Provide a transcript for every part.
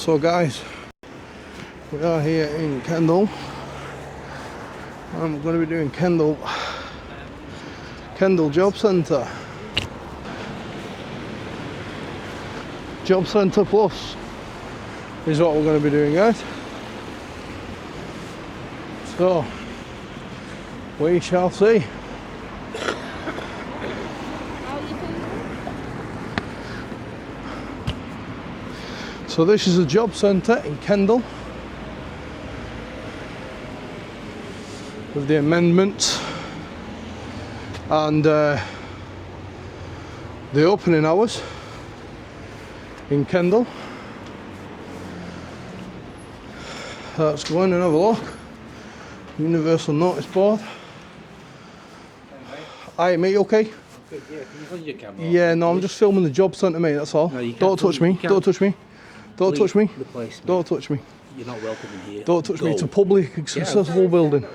So guys, we are here in Kendal. I'm going to be doing Kendal Jobcentre. Jobcentre Plus is what we're going to be doing, guys. So, we shall see. So this is a job centre in Kendal with the amendments and the opening hours in Kendal. Let's go in and have a look. Universal notice board. Hi mate, you okay? Yeah, can you hold your camera? Yeah, no, I'm just filming the job centre, mate, that's all. No, don't touch me, don't touch me. Don't touch me. The place, don't touch me. You're not welcome in here. Don't touch me. It's a public accessible building.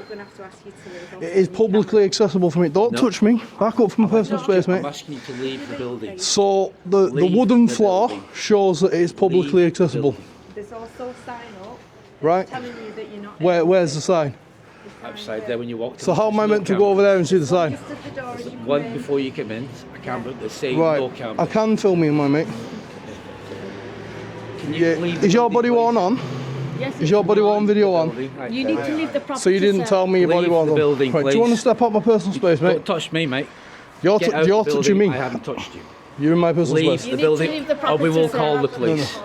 It is publicly accessible for me. Don't touch me. Back up from my personal space, mate. I'm asking you to leave the building. So the wooden floor shows that it is publicly accessible. There's also a sign up right. telling you that you're not. Where's the sign? Outside there when you walk. So how am I meant to go over there and see the sign? Just at the door as you come One in. before you come in, a camera that's saying Right. no camera. I can film you, my mate. Can you leave Is the your building, body worn on? Yes, Is your body worn video on? Right, you need to leave the property. So you didn't tell me your body Leave worn the on? building, Right, do you want to please. step out my personal space, mate? Don't touch me, mate. You're Get out you're the touching building. me. I haven't touched you. You're in my personal Leave space. the building, leave the or we will property, call sir. the police.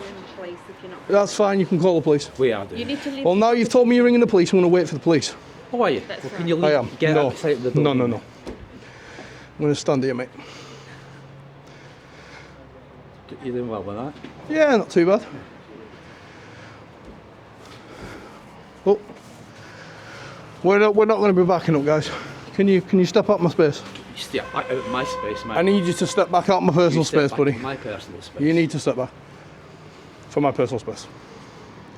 That's fine, you can call the police. We are doing. You need to leave. Well, now you've told me you're ringing the police, I'm going to wait for the police. How are you? That's Well, can you leave? I am. Get No. outside the building. No. I'm going to stand here, mate. You're doing well with that. Yeah, not too bad. Oh, we're not going to be backing up, guys. Can you step out my space? You step back out of my space, mate. I need you to step back out my personal You step space, back buddy. in my personal space. You need to step back for my personal space.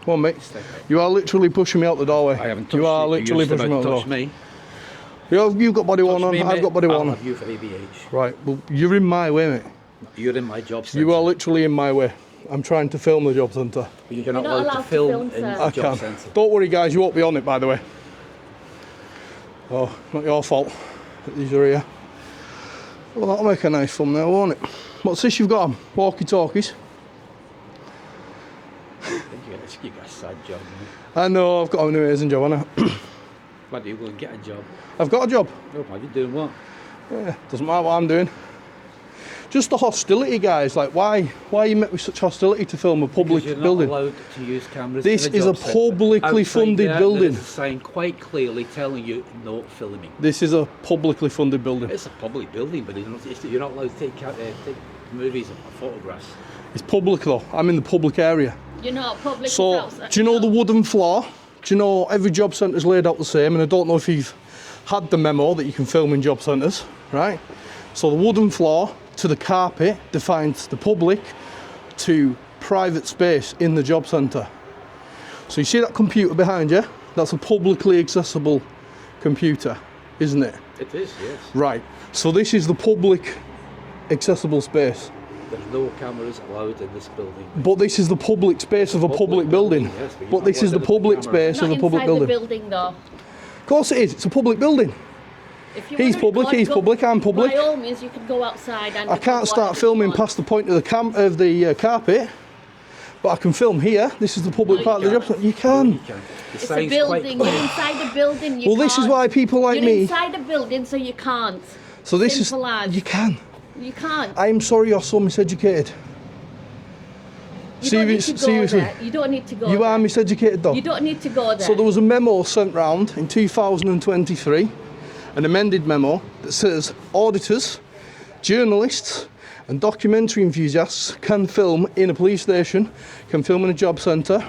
Come on, mate. Step back. You are literally pushing me out the doorway. I haven't touched you. are literally You're pushing me out about the to touch door. me. You've got body worn Touch on. me, I've mate. got body worn I'll on. have you for ABH. Right. Well, you're in my way, mate. You're in my job centre. You are literally in my way. I'm trying to film the job centre. But you're not You're not allowed allowed to to film film, in sir. the I job can. centre. Don't worry, guys. You won't be on it, by the way. Oh, not your fault. These are here. Well, that'll make a nice thumbnail, won't it? What's this you've got on? Walkie-talkies. I think you got a side job, mate. I know, I've got an amazing job, haven't I? Why do you go and get a job? I've got a job. No, man, you're doing what? Yeah, doesn't matter what I'm doing. Just the hostility, guys. Like, why you met with such hostility to film a public Because you're building? not allowed to use cameras. This in is a job centre. publicly Outside funded there, building. There's a sign quite clearly telling you no filming. This is a publicly funded building. It's a public building, but you're not allowed to take movies or photographs. It's public though. I'm in the public area. You're not public. So, do you know the wooden floor? Do you know every job centre's laid out the same? And I don't know if you've had the memo that you can film in job centres, right? So the wooden floor to the carpet defines the public to private space in the job centre. So you see that computer behind you? That's a publicly accessible computer, isn't it? It is, yes. Right. So this is the public accessible space. There's no cameras allowed in this building. But this is the public space of a public building. Yes, but you're But not this is the allowed to put public cameras. space of a public the building. building, though. Of course it is. It's a public building. If you He's wanna public, record, he's public, I'm public. By all means, you can go outside and. I can't start filming past the point of the carpet, but I can film here. This is the public part of the job. You can. You can. The It's a sign's building. quite You're inside the building. You Well, this is can't. why people like You're me. inside a building, so you can't. So this Simple is. as. You can. You can't. I'm sorry, you're so miseducated. You don't need to go Seriously, there. You don't need to go you there. are miseducated though. You don't need to go there. So there was a memo sent round in 2023, an amended memo that says auditors, journalists and documentary enthusiasts can film in a police station, can film in a job centre.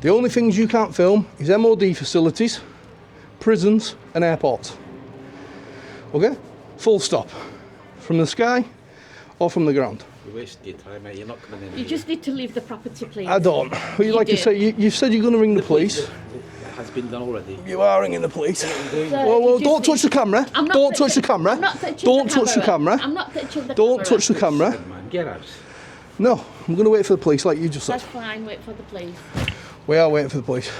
The only things you can't film is MOD facilities, prisons and airports. Okay? Full stop. From the sky or from the ground. You're wasting your time, mate. You're not coming in You here. just need to leave the property, please. I don't. Well, You like you do. say, you've said you're going to ring the police. It has been done already. You are ringing the police. Sir, Well, you don't just touch the camera. I'm not Don't touch the touching- camera. I'm not touching Don't the touch the camera. camera. I'm not touching the Don't camera. touch the camera. Man, get out. No, I'm going to wait for the police like you just said. That's fine, wait for the police. We are waiting for the police.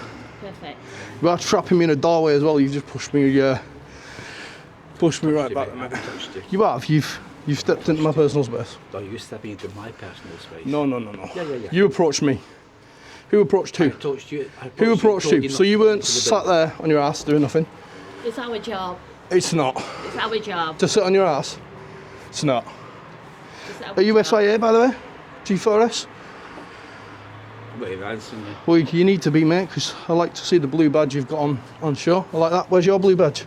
Perfect. You are trapping me in a doorway as well. You've just pushed me right back. I haven't touched you. You have. You've stepped into my personal space. No, you're stepping into my personal space. No. Yeah. You approached me. Who approached I who? touched you. Who approached you? So you weren't sat there on your ass doing nothing? It's our job. It's not. It's our job. To sit on your ass? It's not. It's our Are you job. SIA, by the way? G4S? Wait, answering you. Well, you need to be, mate, because I like to see the blue badge you've got on show. I like that. Where's your blue badge?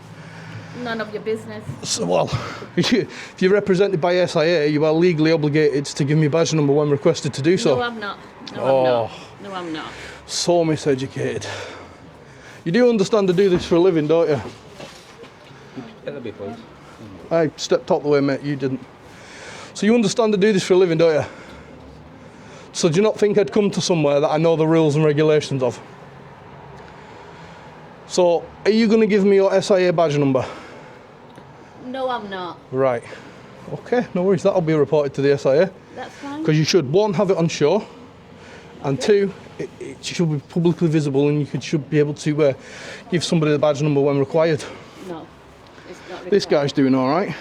None of your business. So, well, if you're represented by SIA, you are legally obligated to give me a badge number when requested to do so. No, I'm not. No, Oh. I'm not. No, I'm not. So miseducated. You do understand to do this for a living, don't you? That'll be please. I stepped out the way, mate. You didn't. So you understand to do this for a living, don't you? So do you not think I'd come to somewhere that I know the rules and regulations of? So are you going to give me your SIA badge number? No, I'm not. Right. Okay, no worries. That'll be reported to the SIA. That's fine. Because you should, one, have it on show, and two, it should be publicly visible, and you should be able to give somebody the badge number when required. No, it's not required. This guy's doing all right.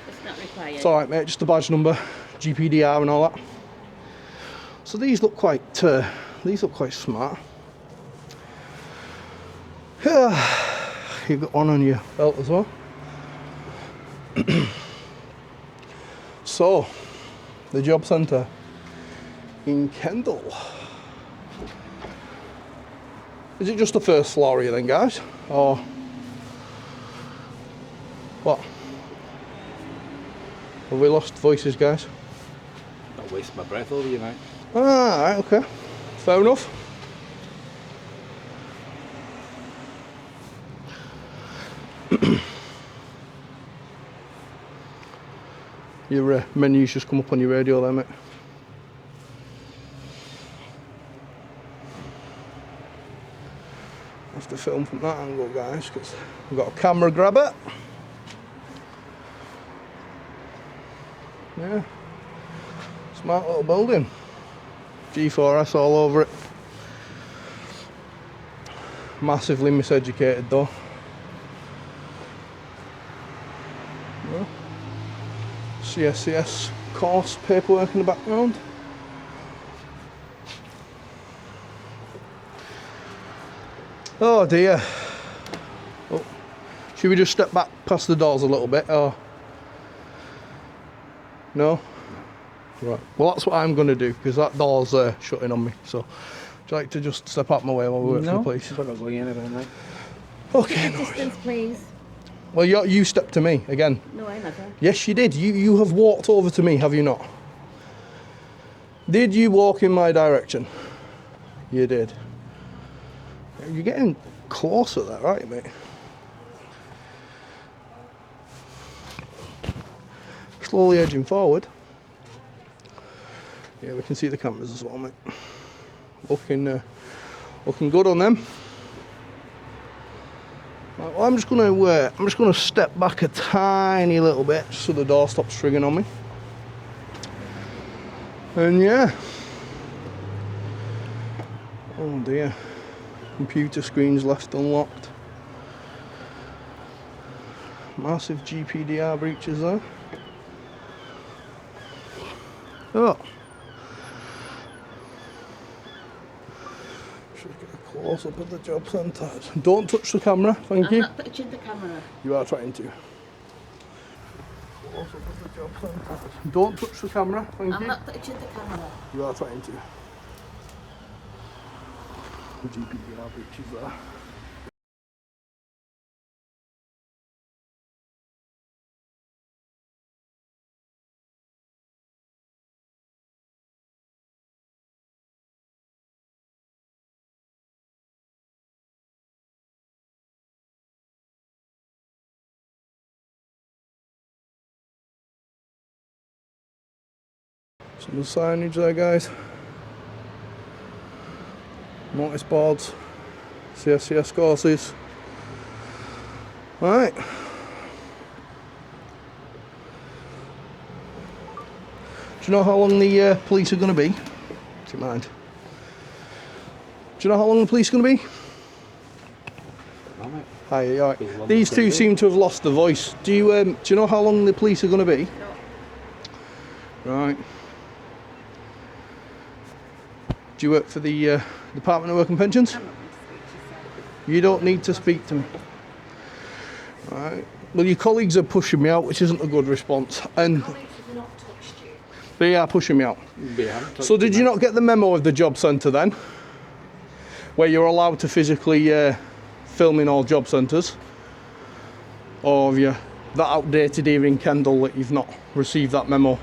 It's not required. It's all right, mate. Just the badge number, GPDR, and all that. So these look quite smart. You've got one on your belt as well. So, the job centre in Kendal. Is it just the first floor here then, guys? Or what? Have we lost voices, guys? Not waste my breath over you, mate. Ah, right, okay. Fair enough. Your menu's just come up on your radio there, mate. Have to film from that angle, guys, because we've got a camera grabber. Yeah. Smart little building. G4S all over it. Massively miseducated though. Yeah. CSCS course paperwork in the background. Oh dear. Oh. Should we just step back past the doors a little bit, or no? Right. Well, that's what I'm going to do, because that door's shutting on me. So, would you like to just step out my way while we wait for the police? We're not going anywhere, mate. Okay, no worries. Distance, please. Well, you stepped to me again. No, I never. Yes, you did. You have walked over to me, have you not? Did you walk in my direction? You did. You're getting closer there, right, mate? Slowly edging forward. Yeah, we can see the cameras as well, mate. Looking good on them. Right, well, I'm just gonna step back a tiny little bit so the door stops triggering on me. And yeah. Oh dear. Computer screen's left unlocked. Massive GPDR breaches there. Oh. Should get a close up of the job centre. Don't touch the camera, thank you. I'm not touching the camera. You are trying to. Close up of the job centre. Don't touch the camera, thank I'm you. not touching the camera. You are trying to. GPDR breaches there. Some of the signage there, guys. Notice boards, CSCS courses. Right. you know how long the police are going to be? Do you mind? Do you know how long the police are going to be? Hi, all right. These two seem to have lost the voice. Do you know how long the police are going to be? No. Right. Do you work for the Department of Work and Pensions? I'm not going to speak to you, You don't need to speak to me. Right. Well, your colleagues are pushing me out, which isn't a good response. And colleagues have not touched you. they are pushing me out. So did you not get the memo of the job centre then? Where you're allowed to physically film in all job centres? Or have you that outdated here in Kendal that you've not received that memo?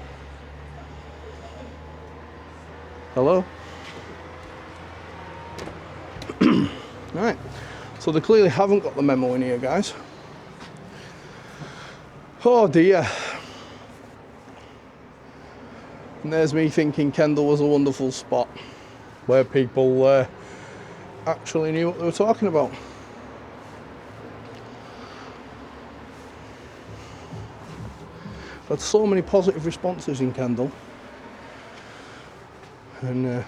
Hello? Right. So they clearly haven't got the memo in here, guys. Oh dear. And there's me thinking Kendal was a wonderful spot where people actually knew what they were talking about. I've had so many positive responses in Kendal, and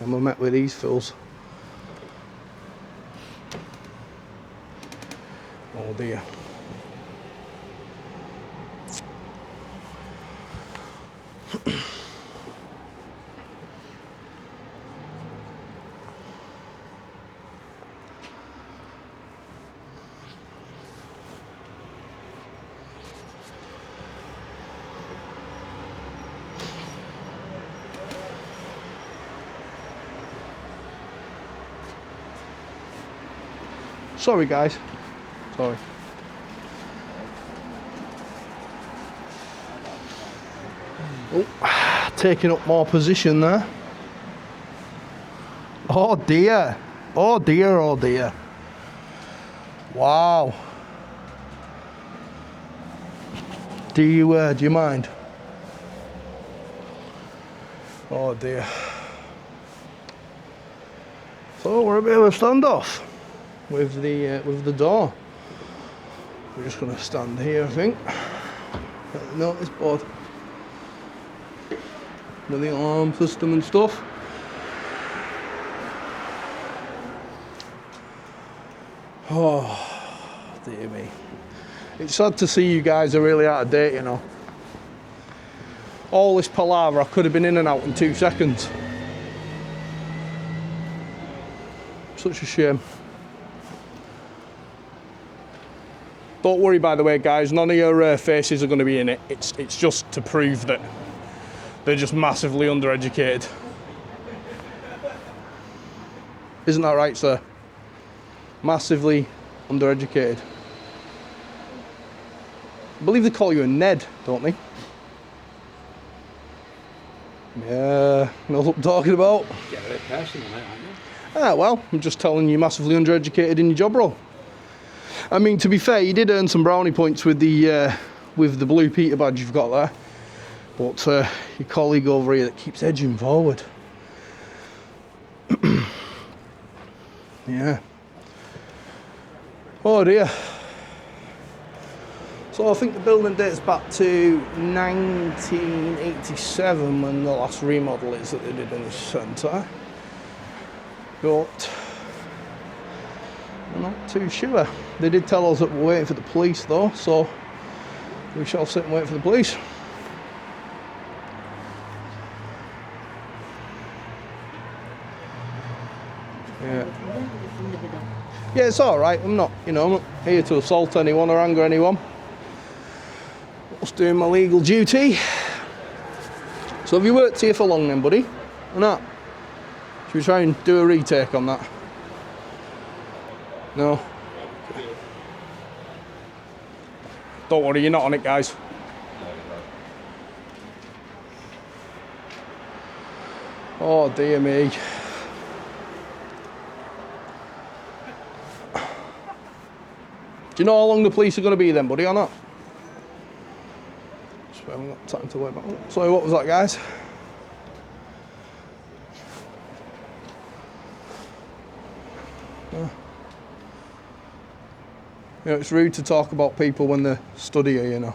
we're met with these fools. Oh dear. Sorry guys, sorry. Oh, taking up more position there. Oh dear, oh dear, oh dear. Wow. Do you mind? Oh dear. So we're a bit of a standoff with the door. We're just going to stand here, I think. Get the notice board with the alarm system and stuff. Oh dear me. It's sad to see you guys are really out of date, you know. All this palaver, I could have been in and out in 2 seconds. Such a shame. Don't worry, by the way, guys, none of your faces are going to be in it. It's just to prove that they're just massively undereducated. Isn't that right, sir? Massively undereducated. I believe they call you a Ned, don't they? Yeah, knows what I'm talking about. Get a bit personal, mate, aren't you? Ah, well, I'm just telling you, massively undereducated in your job role. I mean, to be fair, you did earn some brownie points with the blue Peter badge you've got there. But your colleague over here that keeps edging forward. Yeah. Oh dear. So I think the building dates back to 1987 when the last remodel is that they did in the centre. But I'm not too sure. They did tell us that we're waiting for the police though, so we shall sit and wait for the police. Yeah. Yeah, it's alright. I'm not here to assault anyone or anger anyone. Just doing my legal duty. So have you worked here for long then, buddy? Or not? Should we try and do a retake on that? No? Don't worry, you're not on it, guys. Oh dear me. Do you know how long the police are going to be then, buddy, or not? Just haven't got time to wait back. Sorry, what was that, guys? Oh. You know, it's rude to talk about people when they're studying, you know.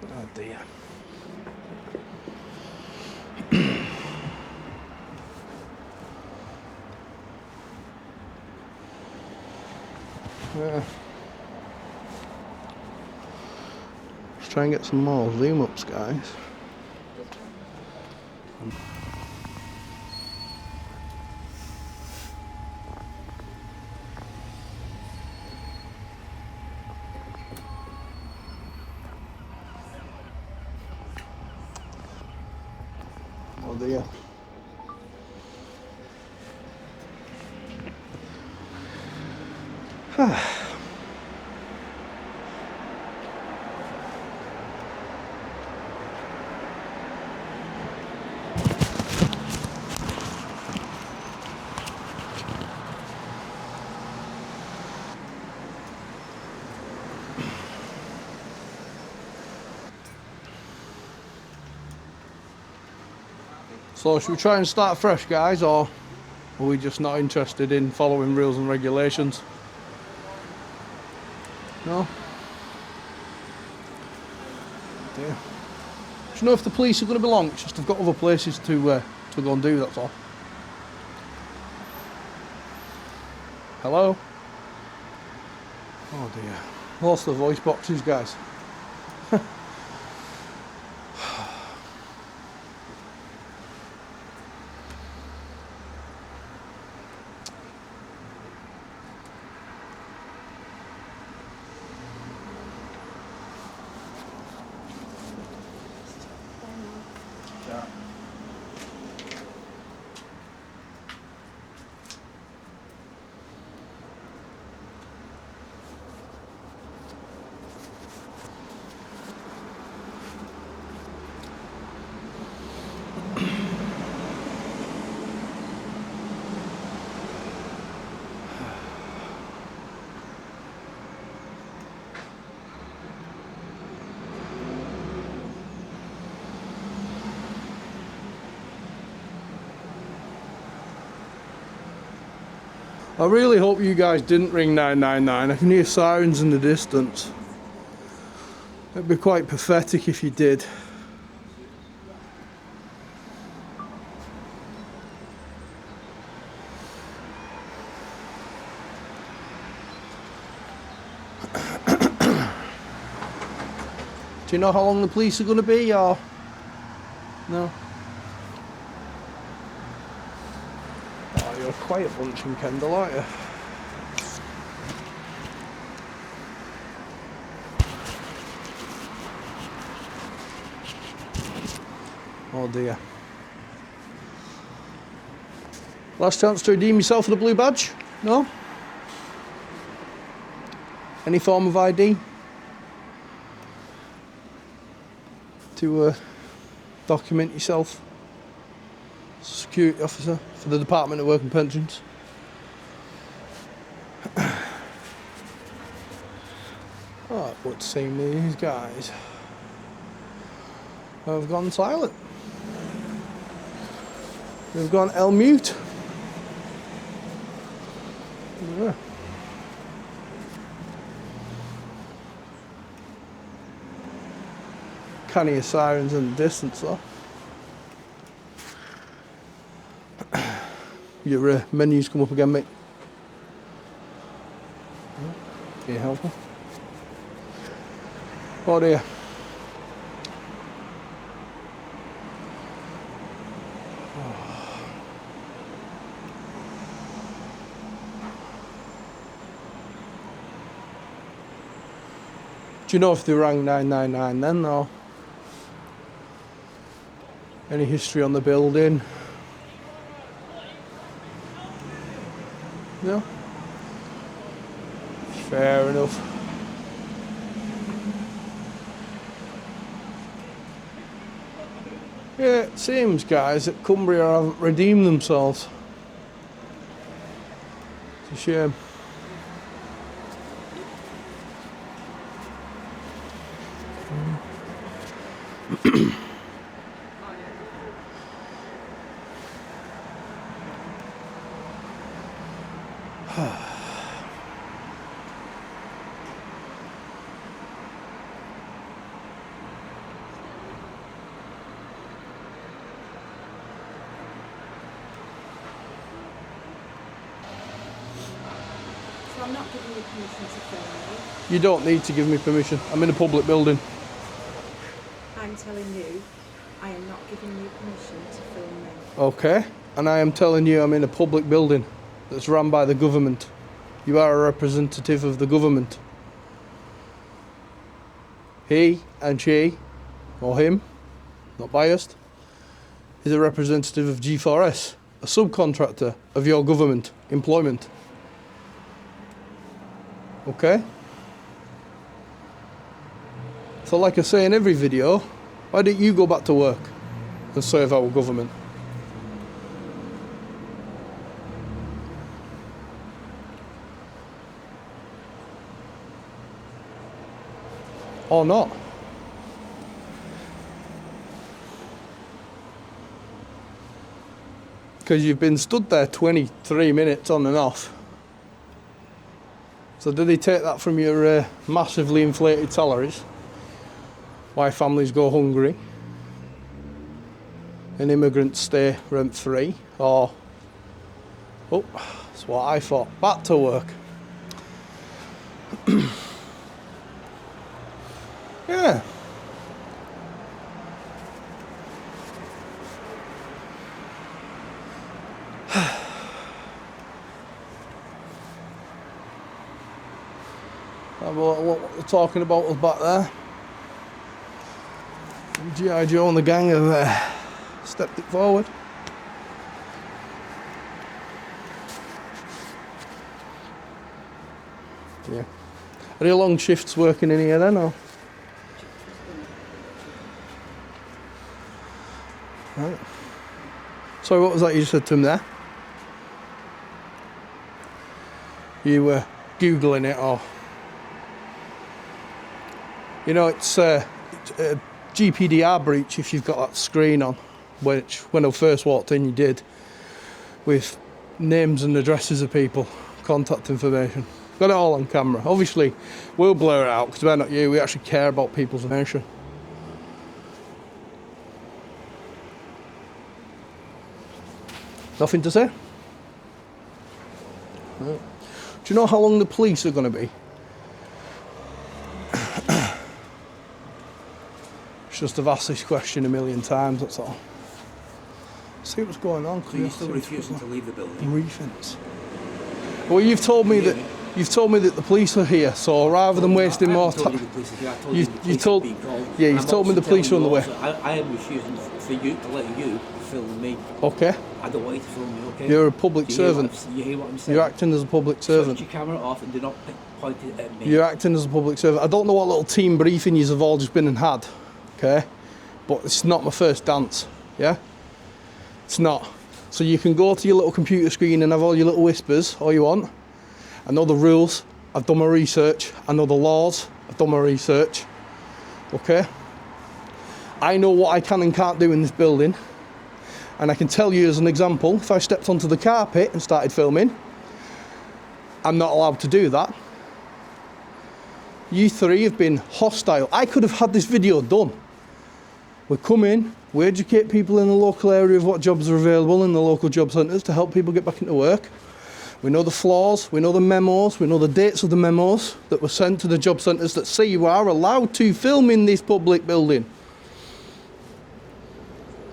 Oh dear. Yeah. Let's try and get some more zoom ups, guys. Oh dear. So should we try and start fresh, guys, or are we just not interested in following rules and regulations? No? Dear. Do you know if the police are going to be long? It's just I've got other places to go and do, that's all. Hello? Oh dear. Lost the voice boxes, guys. I really hope you guys didn't ring 999. I can hear sirens in the distance. It'd be quite pathetic if you did. Do you know how long the police are going to be, or no? Oh, you're a quiet bunch in Kendal, aren't you? Oh dear. Last chance to redeem yourself for the blue badge? No? Any form of ID? To document yourself? Security officer for the Department of Work and Pensions. Oh, it would seem these guys have gone silent. They've gone L mute. Yeah. Can't hear sirens in the distance though. Your menu's come up again, mate. Can you help me? Oh dear. Do you know if they rang 999 then, or any history on the building? No? Fair enough. Yeah, it seems, guys, that Cumbria haven't redeemed themselves. It's a shame. I'm not giving you permission to film me. You don't need to give me permission. I'm in a public building. I'm telling you, I am not giving you permission to film me. Okay. And I am telling you I'm in a public building that's run by the government. You are a representative of the government. He and she, or him, not biased, is a representative of G4S, a subcontractor of your government employment. Okay? So like I say in every video, why don't you go back to work and serve our government? Or not? Because you've been stood there 23 minutes on and off. So do they take that from your massively inflated salaries? Why families go hungry and immigrants stay rent-free? Or, oh, that's what I thought, back to work. Yeah. What we're talking about was back there. G.I. Joe and the gang have stepped it forward. Yeah. Are there long shifts working in here then, or? Right. So what was that you just said to him there? You were Googling it, or? You know, it's a GPDR breach if you've got that screen on, which when I first walked in you did, with names and addresses of people, contact information. Got it all on camera. Obviously, we'll blur it out because we're not you, we actually care about people's information. Nothing to say? Right. Do you know how long the police are going to be? Just have asked this question a million times, that's all. See what's going on. So you're still refusing to leave the building? Refence. Well, you've told me that the police are here, so rather than wasting more time, you've told me the police are on the way. I am refusing for you to let you film me. Okay. I don't want you to film me. Okay. You're a public servant. You hear what I'm saying? You're acting as a public servant. Switch your camera off and do not point it at me. You're acting as a public servant. I don't know what little team briefing you've all just been and had. Okay, but it's not my first dance, yeah? It's not. So you can go to your little computer screen and have all your little whispers, all you want. I know the rules, I've done my research. I know the laws, I've done my research. Okay? I know what I can and can't do in this building. And I can tell you as an example, if I stepped onto the carpet and started filming, I'm not allowed to do that. You three have been hostile. I could have had this video done. We come in, we educate people in the local area of what jobs are available in the local job centres to help people get back into work. We know the flaws, we know the memos, we know the dates of the memos that were sent to the job centres that say you are allowed to film in this public building.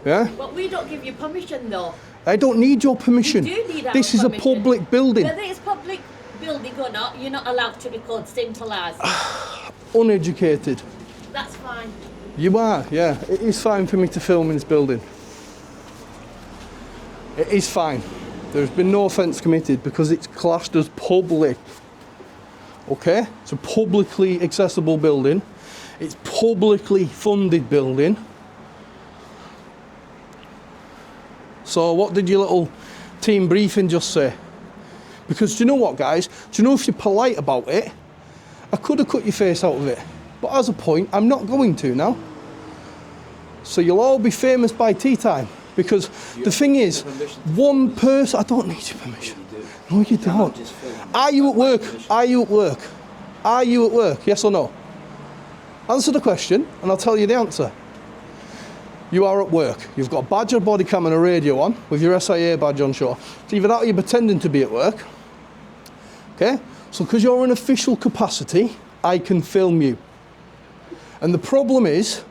Yeah? But we don't give you permission though. I don't need your permission. You do need our This is a permission. public building. Whether it's public building or not, you're not allowed to record, simple as. Uneducated. That's fine. You are, yeah. It is fine for me to film in this building. It is fine. There's been no offence committed because it's classed as public. Okay? It's a publicly accessible building. It's publicly funded building. So what did your little team briefing just say? Because do you know what, guys? Do you know if you're polite about it, I could have cut your face out of it. But as a point, I'm not going to now. So you'll all be famous by tea time. Because the thing is, one person... I don't need your permission. No, you don't. Are you at work? Are you at work? Are you at work? Yes or no? Answer the question and I'll tell you the answer. You are at work. You've got a badge, a body cam and a radio on with your SIA badge on show. It's either that or you're pretending to be at work. Okay? So because you're in official capacity, I can film you. And the problem is,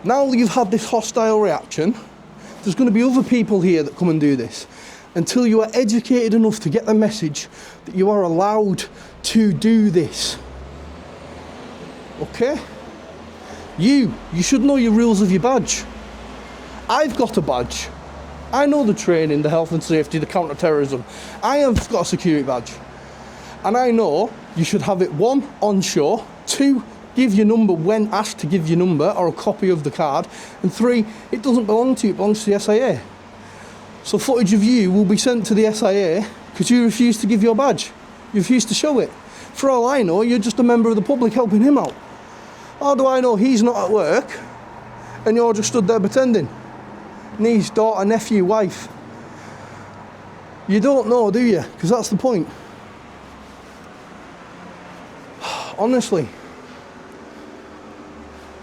now that you've had this hostile reaction, there's going to be other people here that come and do this. Until you are educated enough to get the message that you are allowed to do this. Okay? You should know your rules of your badge. I've got a badge. I know the training, the health and safety, the counter-terrorism. I have got a security badge. And I know you should have it, 1, on show, 2, give your number when asked to give your number or a copy of the card, and 3, it doesn't belong to you, it belongs to the SIA. So footage of you will be sent to the SIA because you refuse to give your badge. You refuse to show it. For all I know, you're just a member of the public helping him out. How do I know he's not at work and you're just stood there pretending? Niece, daughter, nephew, wife. You don't know, do you? Because that's the point. Honestly.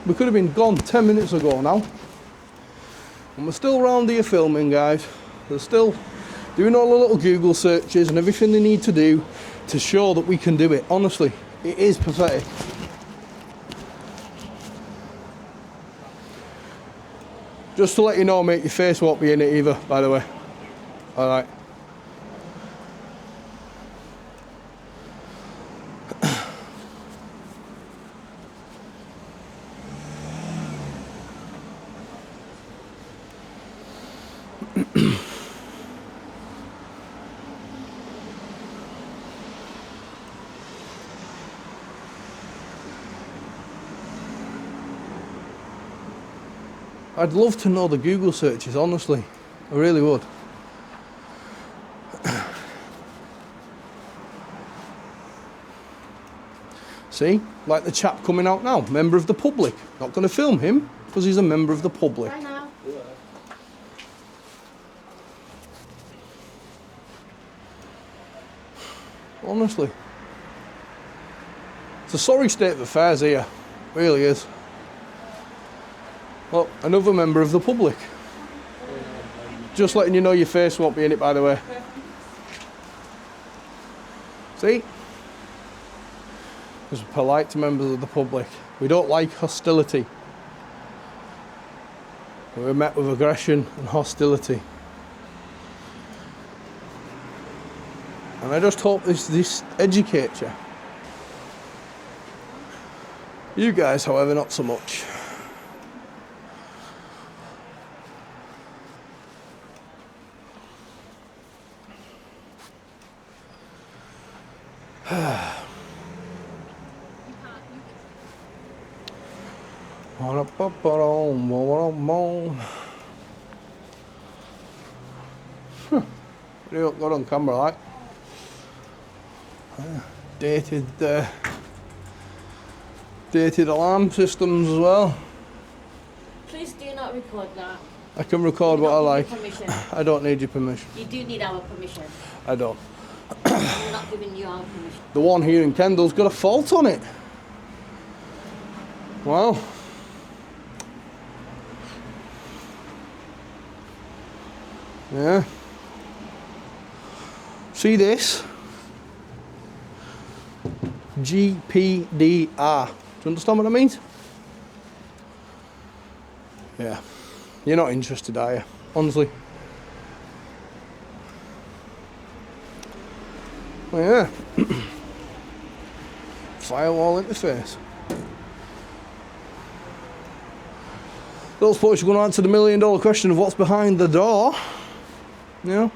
We could have been gone 10 minutes ago now. And we're still round here filming, guys. They're still doing all the little Google searches and everything they need to do to show that we can do it. Honestly, it is pathetic. Just to let you know, mate, your face won't be in it either, by the way. Alright. I'd love to know the Google searches, honestly. I really would. See? Like the chap coming out now, member of the public. Not going to film him because he's a member of the public. Bye now. Honestly. It's a sorry state of affairs here. It really is. Well, another member of the public. Just letting you know your face won't be in it, by the way. See? Because we're polite to members of the public. We don't like hostility. We're met with aggression and hostility. And I just hope this educates you. You guys, however, not so much. Pretty good on camera, like. Dated alarm systems as well. Please do not record that. I can record what I like. Permission. I don't need your permission. You do need our permission. I don't. We're not giving you our permission. The one here in Kendal's got a fault on it. Wow. Yeah. See this? GPDR. Do you understand what that means? Yeah. You're not interested, are you? Honestly. Well, yeah. Firewall interface. Don't suppose you're going to answer the $1 million question of what's behind the door. Yeah.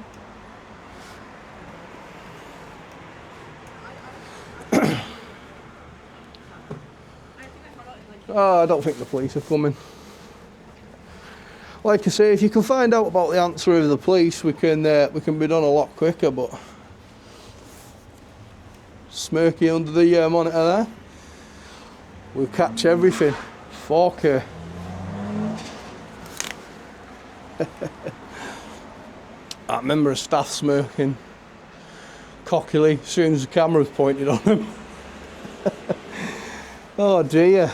Oh, I don't think the police are coming. Like I say, if you can find out about the answer of the police, we can be done a lot quicker. But smirky under the monitor there, we'll catch everything. 4K. That member of staff smirking cockily as soon as the camera's pointed on him. Oh dear.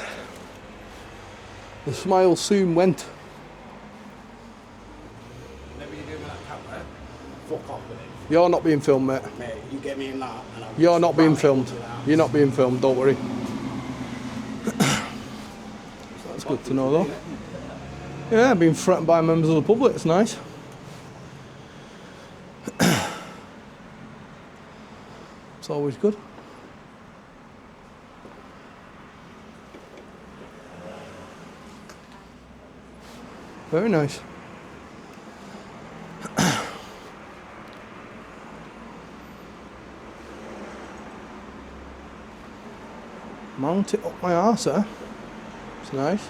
The smile soon went. Whenever you're doing that camera, Fuck off with it. You're not being filmed, mate. Mate, you get me in that and I'll You're not being ram it filmed. into that. You're not being filmed, don't worry. That's good to know, though. Yeah, being threatened by members of the public, it's nice. It's always good. Very nice. Mount it up my arse, eh? It's nice.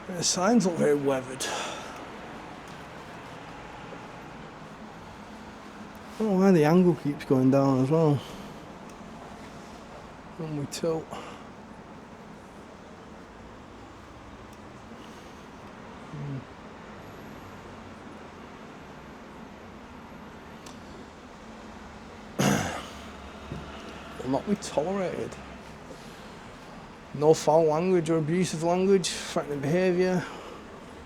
The signs look very weathered. I don't know why the angle keeps going down as well. When we tilt. Will not be tolerated. No foul language or abusive language, threatening behaviour,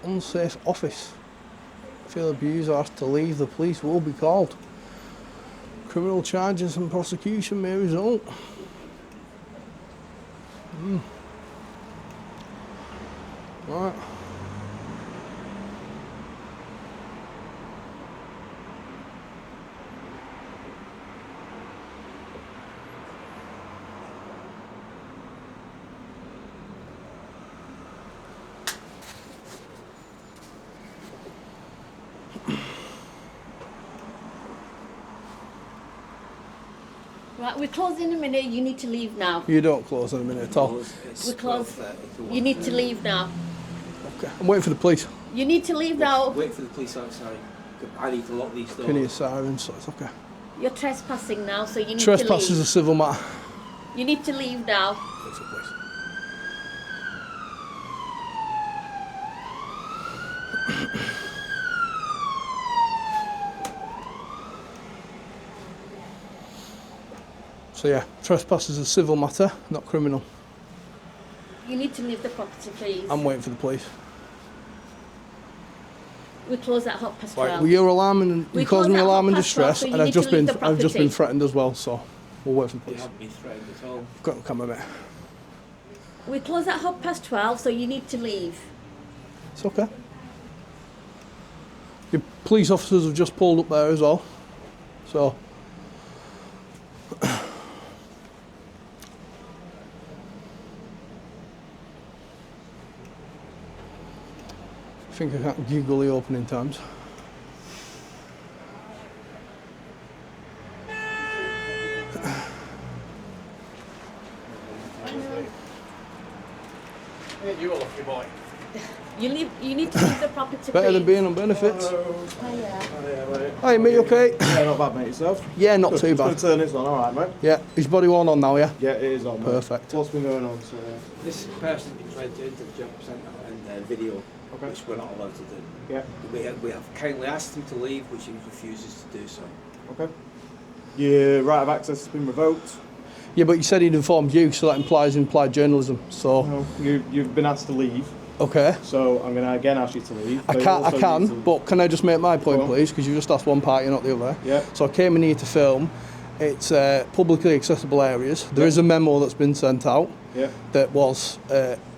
unsafe office. If you abuse or asked to leave, the police will be called. Criminal charges and prosecution may result. Right. Right, we're closing in a minute. You need to leave now. You don't close in a minute at all. We're closed. You need to leave now. Okay. I'm waiting for the police. You need to leave now. Wait for the police outside. I need to lock these doors. Can hear sirens, so it's okay. You're trespassing now, so you need Trespass to is leave. a civil matter. You need to leave now. Wait for the police. So yeah, trespass is a civil matter, not criminal. You need to leave the property, please. I'm waiting for the police. We close at 12:30. Right, well, you're alarming, We you caused me close at alarm and 12:30, distress, so you and I've need just to leave been, the I've just been property. threatened as well. So we'll wait for the You police. haven't been threatened at all. Got to come a minute. We close at 12:30, so you need to leave. It's okay. Your police officers have just pulled up there as well. So. I think I can't Google the opening times. You a lucky boy. You need to leave the property, Better than please. being on benefits. Hiya. Hi mate, you okay? Yeah, not bad, mate. Yourself? Yeah, not too Just gonna bad. turn this on, alright, mate? Yeah, is body worn on now, yeah? Yeah, it is on, mate. Perfect. What's been going on, so... This person been trying to enter the job centre and video, Okay. which we're not allowed to do. Yeah, We have kindly asked him to leave, which he refuses to do so. okay. Your right of access has been revoked. Yeah, but you said he'd informed you, so that implies implied journalism. So, No, you've been asked to leave, okay. so I'm going to again ask you to leave. I But can, also need to- but can I just make my point, Go on. please? Because you just asked one party, not the other. Yeah. So I came in here to film. It's publicly accessible areas. There is a memo that's been sent out Yeah. that was,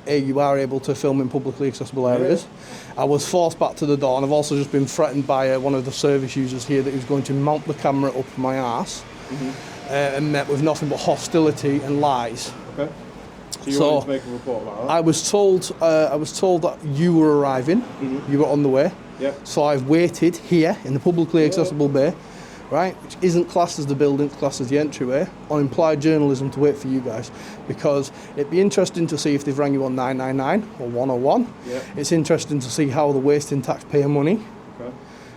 you are able to film in publicly accessible areas. I was forced back to the door, and I've also just been threatened by one of the service users here that he was going to mount the camera up my arse, and met with nothing but hostility and lies. Okay. So you So, wanted to make a report about that? I was told that you were arriving, you were on the way. Yep. So I've waited here in the publicly accessible bay, right, which isn't classed as the building, it's classed as the entryway, on implied journalism to wait for you guys, because it'd be interesting to see if they've rang you on 999 or 101. Yep. It's interesting to see how they're wasting taxpayer money, Okay.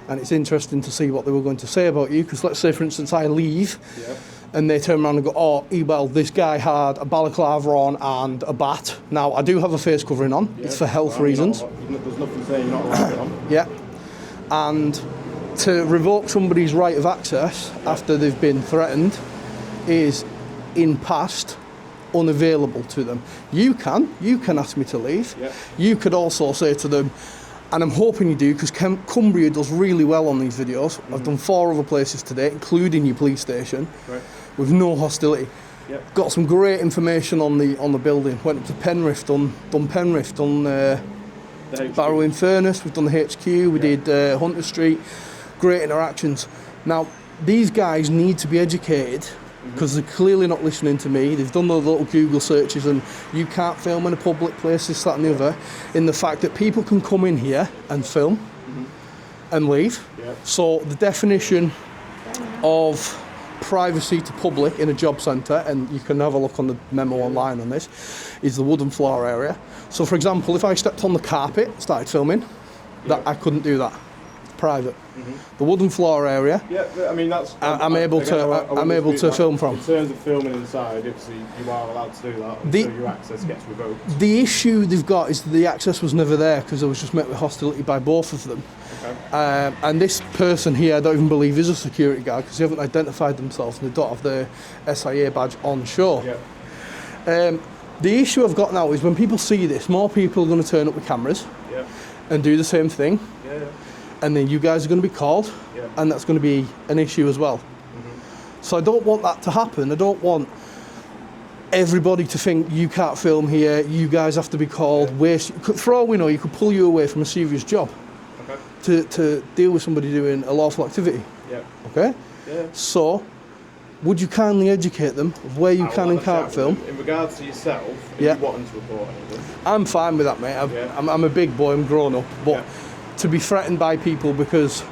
and it's interesting to see what they were going to say about you, because let's say, for instance, I leave, Yeah. and they turn around and go, oh, well, this guy had a balaclava on and a bat. Now, I do have a face covering on. Yeah, it's for health well, reasons. There's nothing saying you're not allowed it on. Yeah. And to revoke somebody's right of access after they've been threatened is, in past, unavailable to them. You can ask me to leave. Yeah. You could also say to them, and I'm hoping you do, because Cumbria does really well on these videos. I've done 4 other places today, including your police station, with no hostility. Yep. Got some great information on the building. Went up to Penrith, done Penrith, done Barrow in Furness, we've done the HQ, we did Hunter Street. Great interactions. Now, these guys need to be educated, because they're clearly not listening to me. They've done those little Google searches and you can't film in a public place, this, that and the other, in the fact that people can come in here and film and leave. Yep. So the definition of privacy to public in a job centre, and you can have a look on the memo online on this, is the wooden floor area. So for example, if I stepped on the carpet, started filming, that I couldn't do that. It's private. The wooden floor area, Yeah, I mean that's. I'm able to film from. In terms of filming inside, obviously you are allowed to do that until your access gets revoked. The issue they've got is the access was never there because I was just met with hostility by both of them. Okay. And this person here, I don't even believe is a security guard because they haven't identified themselves and they don't have the SIA badge on show. Yeah. The issue I've got now is when people see this, more people are going to turn up with cameras Yeah. and do the same thing. Yeah. And then you guys are going to be called, and that's going to be an issue as well. So I don't want that to happen. I don't want everybody to think you can't film here, you guys have to be called. For all we know, you could pull you away from a serious job to deal with somebody doing a lawful activity. Yeah. Okay? Yeah. So, would you kindly educate them of where you can and can't film? In regards to yourself, if you wanting to report anything. I'm fine with that, mate. I'm a big boy, I'm grown up, but to be threatened by people because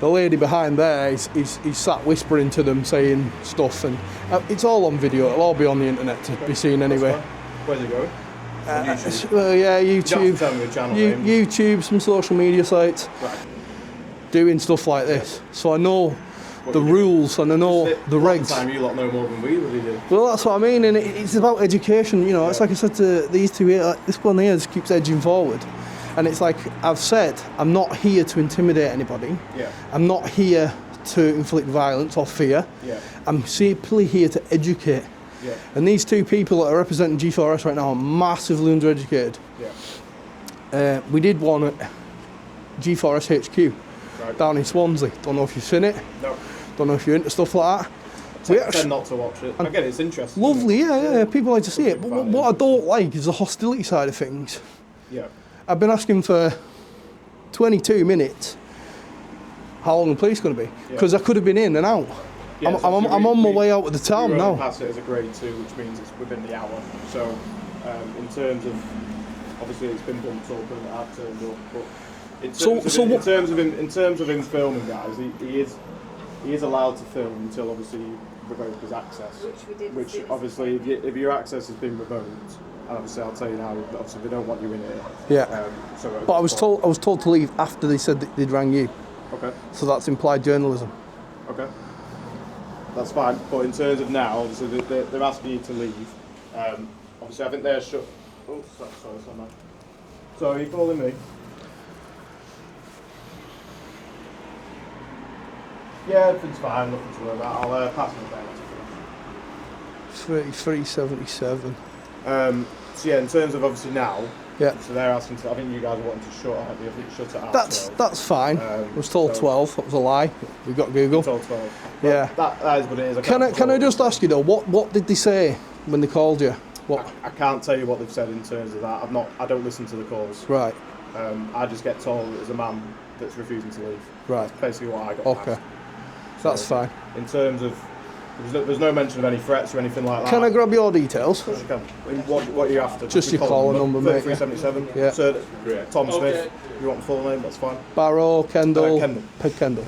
the lady behind there is sat whispering to them, saying stuff, and it's all on video. It'll all be on the internet to be seen anyway. Where's it going? YouTube. YouTube. You have to tell me the channel name. YouTube, some social media sites, doing stuff like this. So I know the rules and I know the regs. Time you lot know more than we really do. Well, that's what I mean, and it's about education. You know, it's like I said to these two here. Like, this one here just keeps edging forward. And it's like I've said, I'm not here to intimidate anybody. Yeah. I'm not here to inflict violence or fear. Yeah. I'm simply here to educate. Yeah. And these two people that are representing G4S right now are massively undereducated. Yeah. We did one at G4S HQ down in Swansea. Don't know if you've seen it. No. Don't know if you're into stuff like that. I tend not to watch it. I get it, it's interesting. Lovely, yeah. People like to see it. But what I don't like is the hostility side of things. Yeah. I've been asking for 22 minutes how long the police going to be, because I could have been in and out. Yeah, I'm on my way out of the town now. Pass it as a grade 2, which means it's within the hour. So, in terms of, obviously it's been bumped up and I've turned up, but in terms of him filming, guys, he is allowed to film until obviously you revoke his access. Which we did. Which obviously, if your access has been revoked. And obviously, I'll tell you now. Obviously, they don't want you in here. Yeah. But I was told to leave after they said that they'd rang you. Okay. So that's implied journalism. Okay. That's fine. But in terms of now, obviously, they're asking you to leave. Obviously, I think they're shut. Oh, sorry, man. So, are you calling me? Yeah, everything's fine. Nothing to worry about. I'll pass them down. 3377. So yeah, in terms of obviously now, so they're asking to, I think you guys are wanting to shut it at 12. That's fine. I was told 12, that was a lie. We got Google. Told 12. Yeah. That is what it is. Can I just ask you though, what did they say when they called you? What? I can't tell you what they've said in terms of that. I don't listen to the calls. Right. I just get told there's a man that's refusing to leave. Right. That's basically what I got. Okay. That's fine. In terms of, there's no mention of any threats or anything like that. Can I grab your details? Of course you can. What are you after? Just your call number, mate. 3377. Yeah. Sir, Tom Smith. You want the full name? That's fine. Barrow, Kendal. Kendal.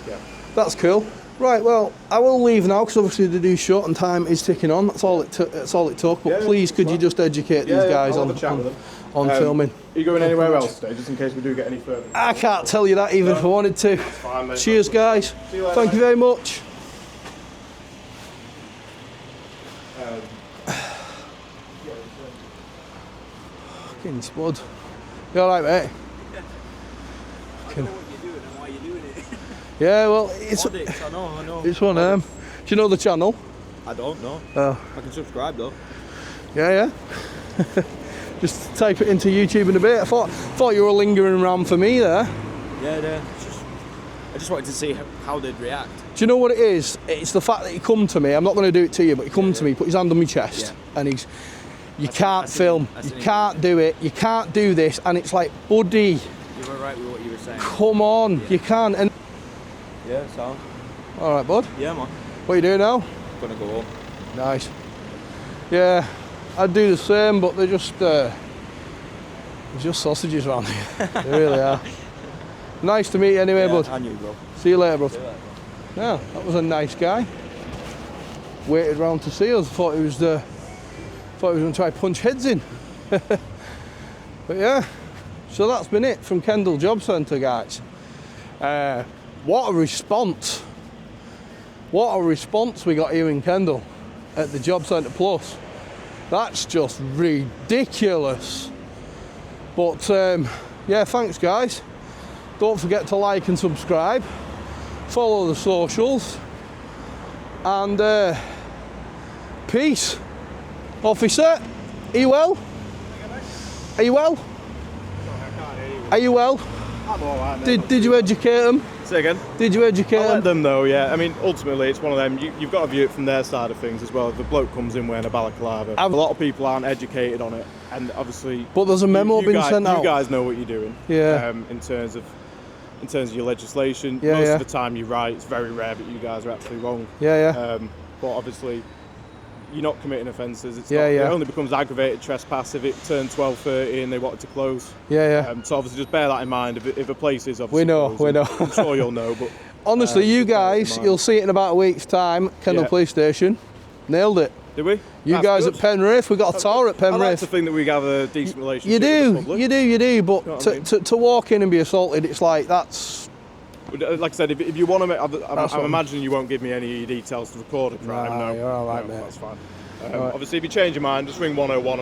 Yeah. That's cool. Right, well, I will leave now because obviously they do shut and time is ticking on. That's all it took. But please, could you just educate these guys on filming? Are you going anywhere else today, just in case we do get any further? I can't tell you that even if I wanted to. That's fine, mate. Cheers, guys. See you later, Thank you very much. Fucking spud. You alright, mate? I don't know what you're doing and why you're doing it. Yeah, well, it's Audits, I know. it's one of them. Do you know the channel? I don't know. Oh, I can subscribe though. yeah. Just type it into YouTube in a bit. I thought you were lingering around for me there. Yeah. I just wanted to see how they'd react. Do you know what it is? It's the fact that he come to me. I'm not going to do it to you, but he come to me, put his hand on my chest, and you can't film, you can't do it, you can't do this, and it's like, buddy, You were right with what you were saying. come on, you can't. And Yeah, sound. all right, bud. Yeah, man. What are you doing now? Gonna go home. Nice. Yeah, I'd do the same, but they're just sausages around here. They really are. Nice to meet you anyway, bud. And you, bro. See you later, bud. See you later. Yeah, that was a nice guy. Waited round to see us. Thought he was going to try punch heads in. But yeah, so that's been it from Kendal Jobcentre, guys. What a response! What a response we got here in Kendal at the Jobcentre Plus. That's just ridiculous. But yeah, thanks, guys. Don't forget to like and subscribe. Follow the socials. And peace. Officer, are you well? Are you well? Are you well? I'm alright, mate. Did you educate them? Say again? Did you educate I let them? them know, yeah. I mean, ultimately, it's one of them. You've got to view it from their side of things as well. If the bloke comes in wearing a balaclava, a lot of people aren't educated on it, and obviously. But there's a memo you been guys, sent out. You guys know what you're doing. Yeah. In terms of your legislation, Yeah, most yeah. of the time you're right. It's very rare that you guys are actually wrong. Yeah. But obviously, you're not committing offences. It's Yeah, not, yeah. It only becomes aggravated trespass if it turned 12:30 and they wanted to close. Yeah. So obviously, just bear that in mind. If a place is obviously We know, closed, we know. I'm sure you'll know. But Honestly, you just bear that in guys, mind. you'll see it in about a week's time. Kendal Yeah. Police Station. Nailed it. Did we? You That's guys good. at Penrith, we got a tour at I like Penrith. to think that we have a decent relationship. You with the do, public. you do, but You know what I mean? to walk in and be assaulted, it's like, that's... Like I said, if you want to, That's I'm what- imagining you won't give me any details to record a crime. Nah, No, you're all right, no, mate. That's fine. All right. Obviously, if you change your mind, just ring 101